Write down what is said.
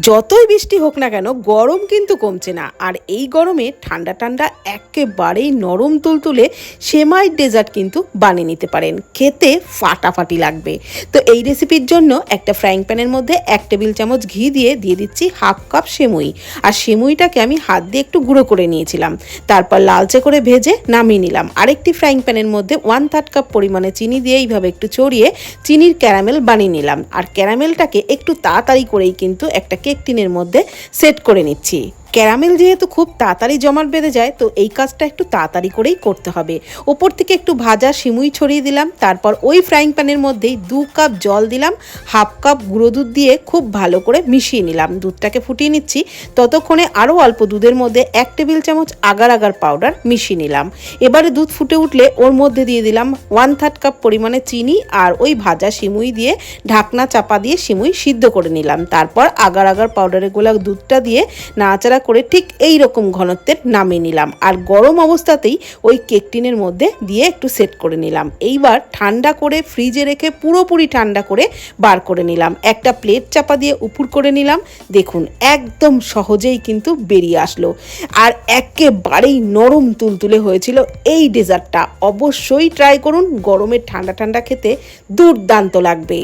যতই বৃষ্টি হোক না কেন গরম কিন্তু কমছে না। আর এই গরমে ঠান্ডা ঠান্ডা একেবারেই নরম তুলতুলে সেমাই ডেজার্ট কিন্তু বানিয়ে নিতে পারেন, খেতে ফাটাফাটি লাগবে। তো এই রেসিপির জন্য একটা ফ্রাইং প্যানের মধ্যে 1 টেবিল চামচ ঘি দিয়ে দিচ্ছি 1/2 কাপ সেমুই। আর সেমুইটাকে আমি হাত দিয়ে একটু গুঁড়ো করে নিয়েছিলাম, তারপর লালচে করে ভেজে নামিয়ে নিলাম। আরেকটি ফ্রাইং প্যানের মধ্যে 1/3 কাপ পরিমাণে চিনি দিয়ে এইভাবে একটু ছড়িয়ে চিনির ক্যারামেল বানিয়ে নিলাম। আর ক্যারামেলটাকে একটু তাড়াতাড়ি করেই কিন্তু একটা কেক টিনের মধ্যে সেট করে নিচ্ছি। ক্যারামেল যেহেতু খুব তাড়াতাড়ি জমাট বেঁধে যায়, তো এই কাজটা একটু তাড়াতাড়ি করেই করতে হবে। ওপর থেকে একটু ভাজা সিমুই ছড়িয়ে দিলাম, তারপর ওই ফ্রাইং প্যানের মধ্যেই 2 কাপ জল দিলাম, 1/2 কাপ গুঁড়ো দুধ দিয়ে খুব ভালো করে মিশিয়ে নিলাম। দুধটাকে ফুটিয়ে নিচ্ছি, ততক্ষণে আরও অল্প দুধের মধ্যে 1 টেবিল চামচ আগার আগার পাউডার মিশিয়ে নিলাম। এবারে দুধ ফুটে উঠলে ওর মধ্যে দিয়ে দিলাম 1/3 কাপ পরিমাণে চিনি আর ওই ভাজা সিমুই দিয়ে ঢাকনা চাপা দিয়ে সিমুই সিদ্ধ করে নিলাম। তারপর আগার আগার পাউডারে গোলা দুধটা দিয়ে নাড়াচাড়া করে ঠিক এই রকম ঘনত্বের নামিয়ে নিলাম। আর গরম অবস্থাতেই ওই কেক টিনের মধ্যে দিয়ে একটু সেট করে নিলাম। এইবার ঠান্ডা করে ফ্রিজে রেখে পুরোপুরি ঠান্ডা করে বার করে নিলাম। একটা প্লেট চাপা দিয়ে উপর করে নিলাম। দেখুন একদম সহজেই কিন্তু বেরিয়ে আসলো, আর একেবারেই নরম তুলতুলে হয়েছিল এই ডেজার্টটা। অবশ্যই ট্রাই করুন, গরমের ঠান্ডা ঠান্ডা খেতে দুর্দান্ত লাগবে।